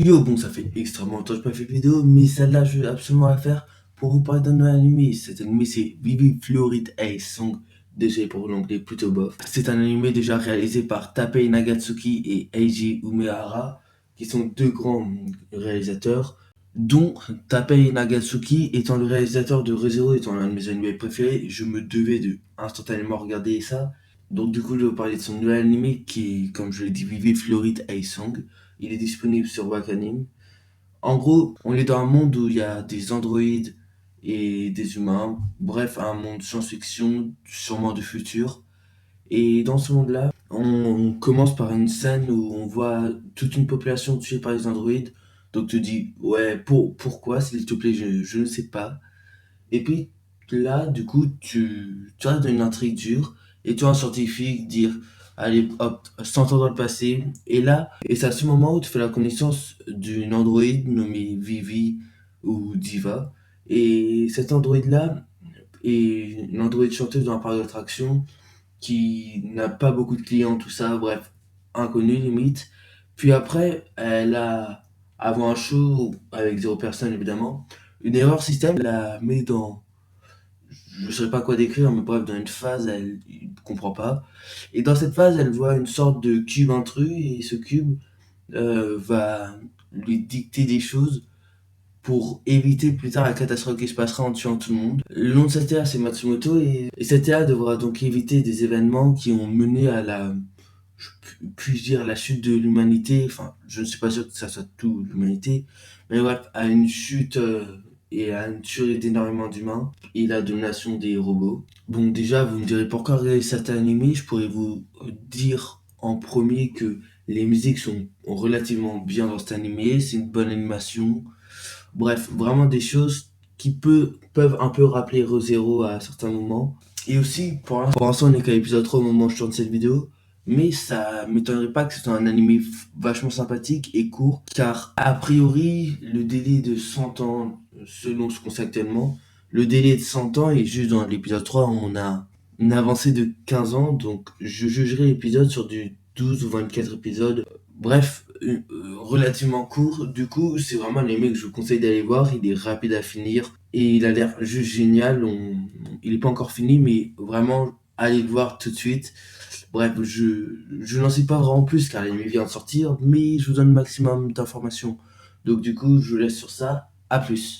Yo, bon, ça fait extrêmement longtemps que je n'ai pas fait de vidéo, mais celle-là, je vais absolument la faire pour vous parler d'un nouvel animé. Cet animé, c'est Vivi Florid Ace Song, désolé pour l'anglais plutôt bof. C'est un animé déjà réalisé par Tapei Nagatsuki et Eiji Umehara, qui sont deux grands réalisateurs, dont Tapei Nagatsuki étant le réalisateur de Re:Zero, étant l'un de mes animés préférés. Je me devais de instantanément regarder ça. Donc du coup, je vais vous parler de son nouvel animé qui est, comme je l'ai dit, Vivi Florid Ace Song. Il est disponible sur Wakanim. En gros, on est dans un monde où il y a des androïdes et des humains. Bref, un monde science-fiction, sûrement du futur. Et dans ce monde-là, on commence par une scène où on voit toute une population tuée par les androïdes. Donc tu te dis, ouais, pourquoi, s'il te plaît, je ne sais pas. Et puis là, du coup, tu restes dans une intrigue dure et tu vois un scientifique dire, allez, hop, 100 ans dans le passé. Et c'est à ce moment où tu fais la connaissance d'une androïde nommée Vivi ou Diva. Et cette androïde-là est une androïde chanteuse dans un parc d'attractions qui n'a pas beaucoup de clients, tout ça, bref, inconnue limite. Puis après, avant un show avec zéro personne évidemment, une erreur système la met dans, je ne saurais pas quoi décrire, mais bref, dans une phase, elle ne comprend pas. Et dans cette phase, elle voit une sorte de cube intrus, et ce cube va lui dicter des choses pour éviter plus tard la catastrophe qui se passera en tuant tout le monde. Le nom de cette IA, c'est Matsumoto, et cette IA devra donc éviter des événements qui ont mené à puis-je dire, la chute de l'humanité. Enfin, je ne suis pas sûr que ça soit tout l'humanité, mais bref, à une chute et à une tuerie d'énormément d'humains et la domination des robots. Bon, déjà, vous me direz pourquoi regarder certains animés. Je pourrais vous dire en premier que les musiques sont relativement bien dans cet animé, c'est une bonne animation. Bref, vraiment des choses qui peuvent un peu rappeler Re:Zero à certains moments. Et aussi, pour l'instant, on est qu'à l'épisode 3 au moment où je tourne cette vidéo. Mais ça m'étonnerait pas que ce soit un animé vachement sympathique et court, car a priori, le délai de 100 ans, selon ce qu'on sait actuellement, le délai de 100 ans est juste dans l'épisode 3, on a une avancée de 15 ans, donc je jugerai l'épisode sur du 12 ou 24 épisodes. Bref, relativement court. Du coup, c'est vraiment un anime que je vous conseille d'aller voir. Il est rapide à finir et il a l'air juste génial. Il n'est pas encore fini, mais vraiment, allez le voir tout de suite. Bref, je n'en sais pas vraiment plus car l'anime vient de sortir, mais je vous donne le maximum d'informations. Donc, du coup, je vous laisse sur ça. À plus.